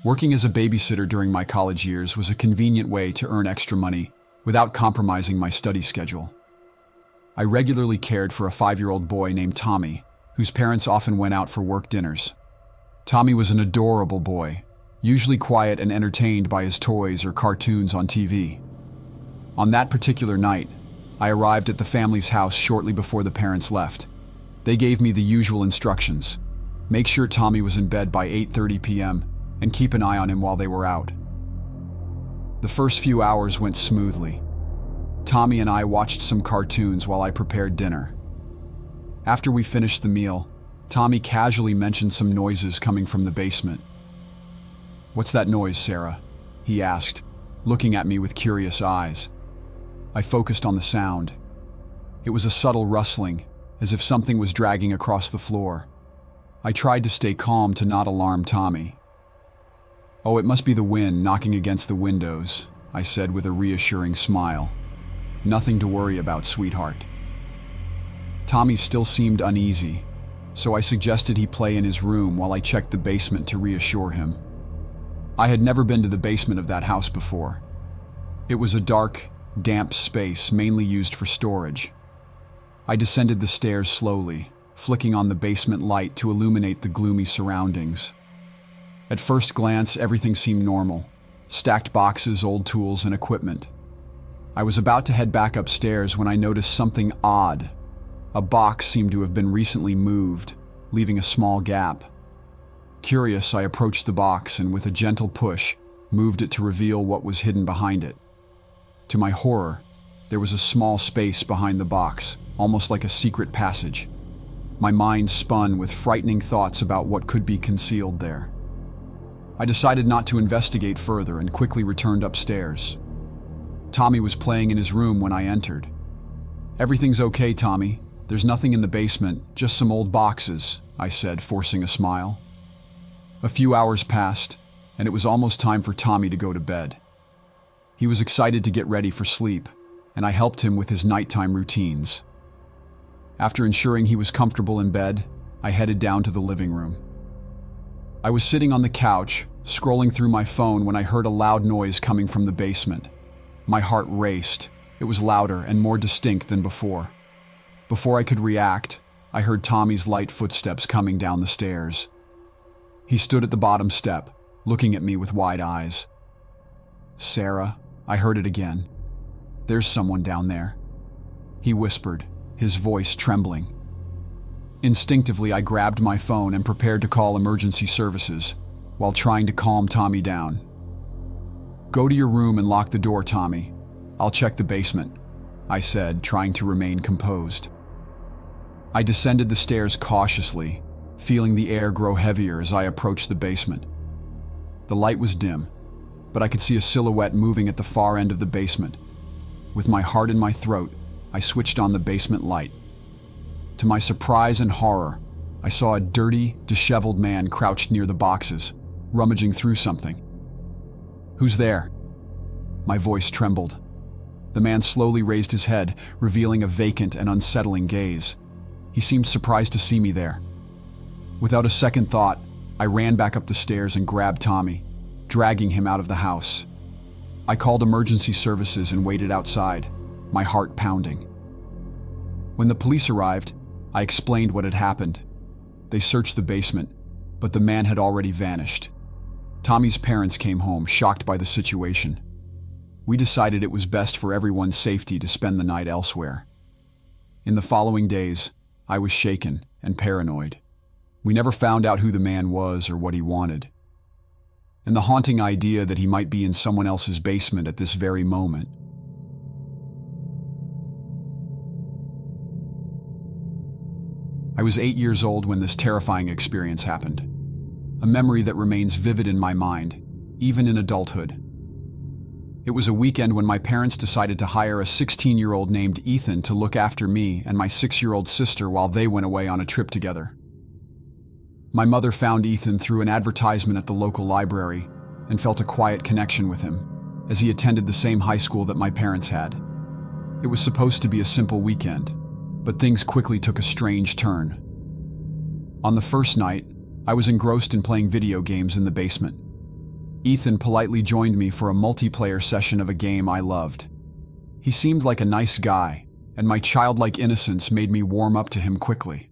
Working as a babysitter during my college years was a convenient way to earn extra money without compromising my study schedule. I regularly cared for a 5-year-old boy named Tommy, whose parents often went out for work dinners. Tommy was an adorable boy, usually quiet and entertained by his toys or cartoons on TV. On that particular night, I arrived at the family's house shortly before the parents left. They gave me the usual instructions. Make sure Tommy was in bed by 8:30 p.m. and keep an eye on him while they were out. The first few hours went smoothly. Tommy and I watched some cartoons while I prepared dinner. After we finished the meal, Tommy casually mentioned some noises coming from the basement. "What's that noise, Sarah?" he asked, looking at me with curious eyes. I focused on the sound. It was a subtle rustling, as if something was dragging across the floor. I tried to stay calm to not alarm Tommy. "Oh, it must be the wind knocking against the windows," I said with a reassuring smile. "Nothing to worry about, sweetheart." Tommy still seemed uneasy, so I suggested he play in his room while I checked the basement to reassure him. I had never been to the basement of that house before. It was a dark, damp space mainly used for storage. I descended the stairs slowly, flicking on the basement light to illuminate the gloomy surroundings. At first glance, everything seemed normal. Stacked boxes, old tools, and equipment. I was about to head back upstairs when I noticed something odd. A box seemed to have been recently moved, leaving a small gap. Curious, I approached the box and with a gentle push, moved it to reveal what was hidden behind it. To my horror, there was a small space behind the box, almost like a secret passage. My mind spun with frightening thoughts about what could be concealed there. I decided not to investigate further and quickly returned upstairs. Tommy was playing in his room when I entered. "Everything's okay, Tommy. There's nothing in the basement, just some old boxes," I said, forcing a smile. A few hours passed, and it was almost time for Tommy to go to bed. He was excited to get ready for sleep, and I helped him with his nighttime routines. After ensuring he was comfortable in bed, I headed down to the living room. I was sitting on the couch, scrolling through my phone when I heard a loud noise coming from the basement. My heart raced. It was louder and more distinct than before. Before I could react, I heard Tommy's light footsteps coming down the stairs. He stood at the bottom step, looking at me with wide eyes. "Sarah," I heard it again. "There's someone down there," he whispered, his voice trembling. Instinctively, I grabbed my phone and prepared to call emergency services, while trying to calm Tommy down. "Go to your room and lock the door, Tommy. I'll check the basement," I said, trying to remain composed. I descended the stairs cautiously, feeling the air grow heavier as I approached the basement. The light was dim, but I could see a silhouette moving at the far end of the basement. With my heart in my throat, I switched on the basement light. To my surprise and horror, I saw a dirty, disheveled man crouched near the boxes, rummaging through something. "Who's there?" My voice trembled. The man slowly raised his head, revealing a vacant and unsettling gaze. He seemed surprised to see me there. Without a second thought, I ran back up the stairs and grabbed Tommy, dragging him out of the house. I called emergency services and waited outside, my heart pounding. When the police arrived, I explained what had happened. They searched the basement, but the man had already vanished. Tommy's parents came home, shocked by the situation. We decided it was best for everyone's safety to spend the night elsewhere. In the following days, I was shaken and paranoid. We never found out who the man was or what he wanted. And the haunting idea that he might be in someone else's basement at this very moment. I was 8 years old when this terrifying experience happened. A memory that remains vivid in my mind, even in adulthood. It was a weekend when my parents decided to hire a 16-year-old named Ethan to look after me and my 6-year-old sister while they went away on a trip together. My mother found Ethan through an advertisement at the local library and felt a quiet connection with him, as he attended the same high school that my parents had. It was supposed to be a simple weekend, but things quickly took a strange turn. On the first night, I was engrossed in playing video games in the basement. Ethan politely joined me for a multiplayer session of a game I loved. He seemed like a nice guy, and my childlike innocence made me warm up to him quickly.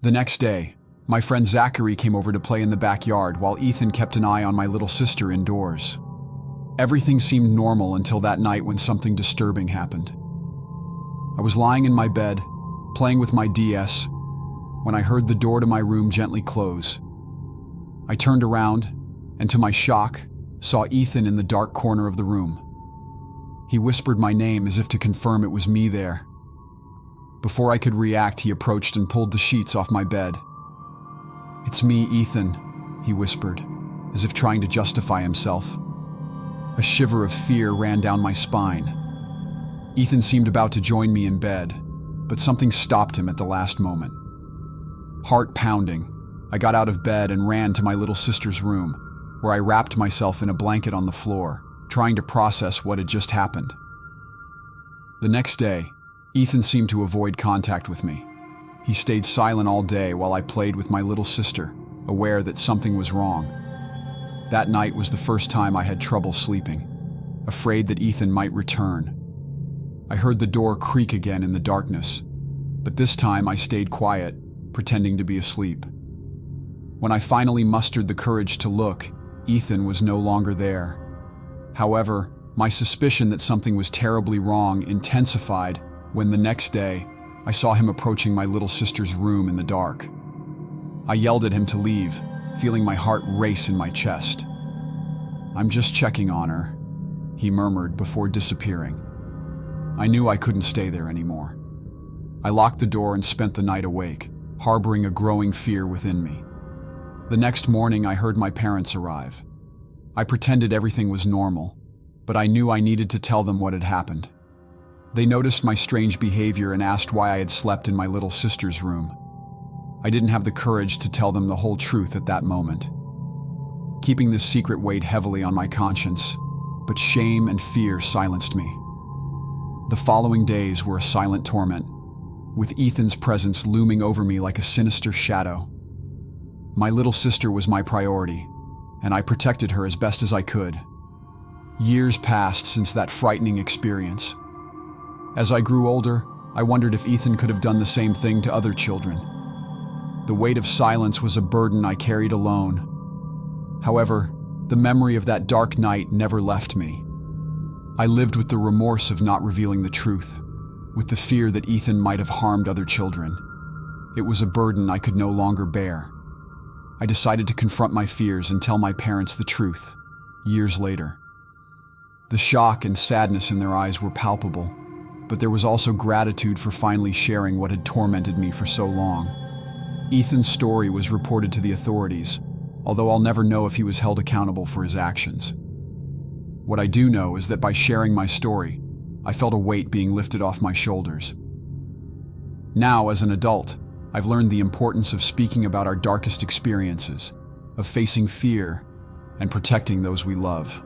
The next day, my friend Zachary came over to play in the backyard while Ethan kept an eye on my little sister indoors. Everything seemed normal until that night when something disturbing happened. I was lying in my bed, playing with my DS, when I heard the door to my room gently close. I turned around, and to my shock, saw Ethan in the dark corner of the room. He whispered my name as if to confirm it was me there. Before I could react, he approached and pulled the sheets off my bed. "It's me, Ethan," he whispered, as if trying to justify himself. A shiver of fear ran down my spine. Ethan seemed about to join me in bed, but something stopped him at the last moment. Heart pounding, I got out of bed and ran to my little sister's room, where I wrapped myself in a blanket on the floor, trying to process what had just happened. The next day, Ethan seemed to avoid contact with me. He stayed silent all day while I played with my little sister, aware that something was wrong. That night was the first time I had trouble sleeping, afraid that Ethan might return. I heard the door creak again in the darkness, but this time I stayed quiet, pretending to be asleep. When I finally mustered the courage to look, Ethan was no longer there. However, my suspicion that something was terribly wrong intensified when the next day I saw him approaching my little sister's room in the dark. I yelled at him to leave, feeling my heart race in my chest. "I'm just checking on her," he murmured before disappearing. I knew I couldn't stay there anymore. I locked the door and spent the night awake, harboring a growing fear within me. The next morning, I heard my parents arrive. I pretended everything was normal, but I knew I needed to tell them what had happened. They noticed my strange behavior and asked why I had slept in my little sister's room. I didn't have the courage to tell them the whole truth at that moment. Keeping this secret weighed heavily on my conscience, but shame and fear silenced me. The following days were a silent torment, with Ethan's presence looming over me like a sinister shadow. My little sister was my priority, and I protected her as best as I could. Years passed since that frightening experience. As I grew older, I wondered if Ethan could have done the same thing to other children. The weight of silence was a burden I carried alone. However, the memory of that dark night never left me. I lived with the remorse of not revealing the truth, with the fear that Ethan might have harmed other children. It was a burden I could no longer bear. I decided to confront my fears and tell my parents the truth, years later. The shock and sadness in their eyes were palpable, but there was also gratitude for finally sharing what had tormented me for so long. Ethan's story was reported to the authorities, although I'll never know if he was held accountable for his actions. What I do know is that by sharing my story, I felt a weight being lifted off my shoulders. Now, as an adult, I've learned the importance of speaking about our darkest experiences, of facing fear, and protecting those we love.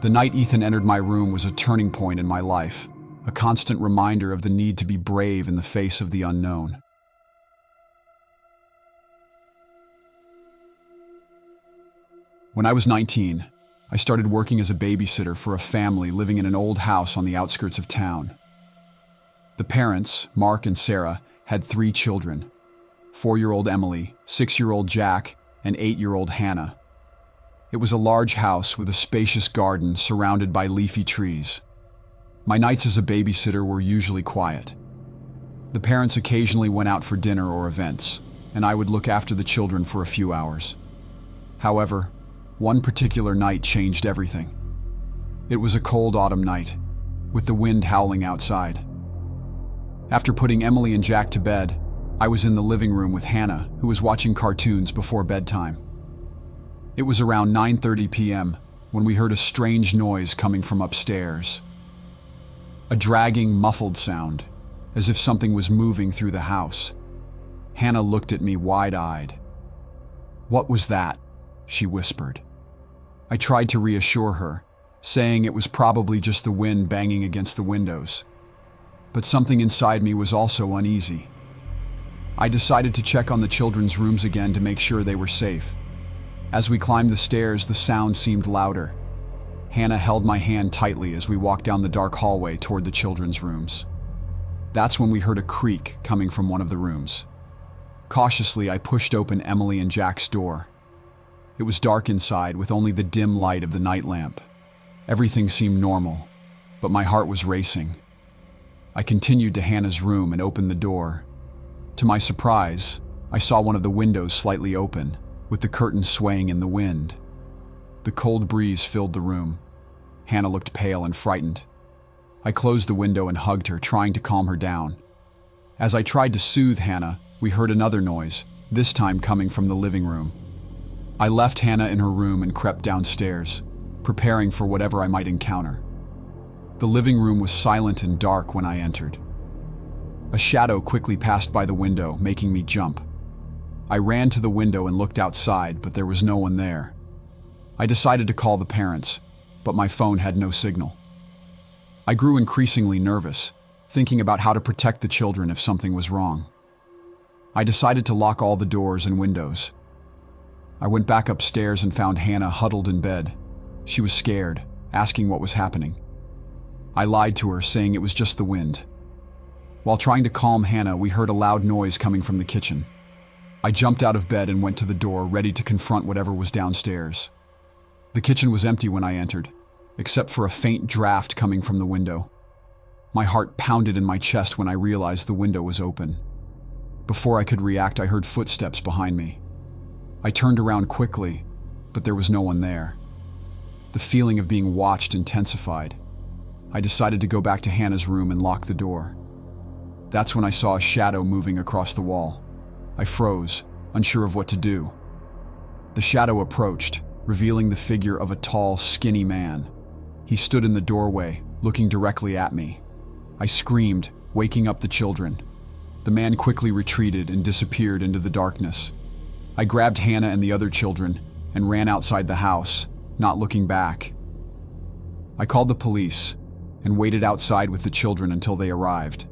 The night Ethan entered my room was a turning point in my life, a constant reminder of the need to be brave in the face of the unknown. When I was 19, I started working as a babysitter for a family living in an old house on the outskirts of town. The parents, Mark and Sarah, had 3 children: 4-year-old Emily, 6-year-old Jack, and 8-year-old Hannah. It was a large house with a spacious garden surrounded by leafy trees. My nights as a babysitter were usually quiet. The parents occasionally went out for dinner or events, and I would look after the children for a few hours. However, one particular night changed everything. It was a cold autumn night, with the wind howling outside. After putting Emily and Jack to bed, I was in the living room with Hannah, who was watching cartoons before bedtime. It was around 9:30 p.m. when we heard a strange noise coming from upstairs. A dragging, muffled sound, as if something was moving through the house. Hannah looked at me wide-eyed. "What was that?" she whispered. I tried to reassure her, saying it was probably just the wind banging against the windows. But something inside me was also uneasy. I decided to check on the children's rooms again to make sure they were safe. As we climbed the stairs, the sound seemed louder. Hannah held my hand tightly as we walked down the dark hallway toward the children's rooms. That's when we heard a creak coming from one of the rooms. Cautiously, I pushed open Emily and Jack's door. It was dark inside with only the dim light of the night lamp. Everything seemed normal, but my heart was racing. I continued to Hannah's room and opened the door. To my surprise, I saw one of the windows slightly open, with the curtain swaying in the wind. The cold breeze filled the room. Hannah looked pale and frightened. I closed the window and hugged her, trying to calm her down. As I tried to soothe Hannah, we heard another noise, this time coming from the living room. I left Hannah in her room and crept downstairs, preparing for whatever I might encounter. The living room was silent and dark when I entered. A shadow quickly passed by the window, making me jump. I ran to the window and looked outside, but there was no one there. I decided to call the parents, but my phone had no signal. I grew increasingly nervous, thinking about how to protect the children if something was wrong. I decided to lock all the doors and windows. I went back upstairs and found Hannah huddled in bed. She was scared, asking what was happening. I lied to her, saying it was just the wind. While trying to calm Hannah, we heard a loud noise coming from the kitchen. I jumped out of bed and went to the door, ready to confront whatever was downstairs. The kitchen was empty when I entered, except for a faint draft coming from the window. My heart pounded in my chest when I realized the window was open. Before I could react, I heard footsteps behind me. I turned around quickly, but there was no one there. The feeling of being watched intensified. I decided to go back to Hannah's room and lock the door. That's when I saw a shadow moving across the wall. I froze, unsure of what to do. The shadow approached, revealing the figure of a tall, skinny man. He stood in the doorway, looking directly at me. I screamed, waking up the children. The man quickly retreated and disappeared into the darkness. I grabbed Hannah and the other children and ran outside the house, not looking back. I called the police and waited outside with the children until they arrived.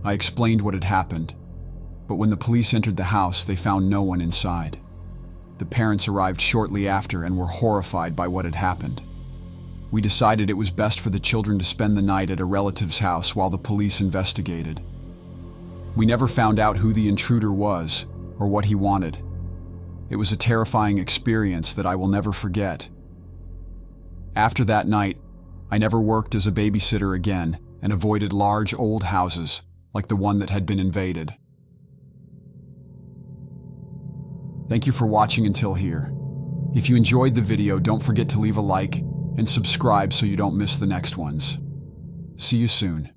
I explained what had happened, but when the police entered the house, they found no one inside. The parents arrived shortly after and were horrified by what had happened. We decided it was best for the children to spend the night at a relative's house while the police investigated. We never found out who the intruder was or what he wanted. It was a terrifying experience that I will never forget. After that night, I never worked as a babysitter again and avoided large old houses like the one that had been invaded. Thank you for watching until here. If you enjoyed the video, don't forget to leave a like and subscribe so you don't miss the next ones. See you soon.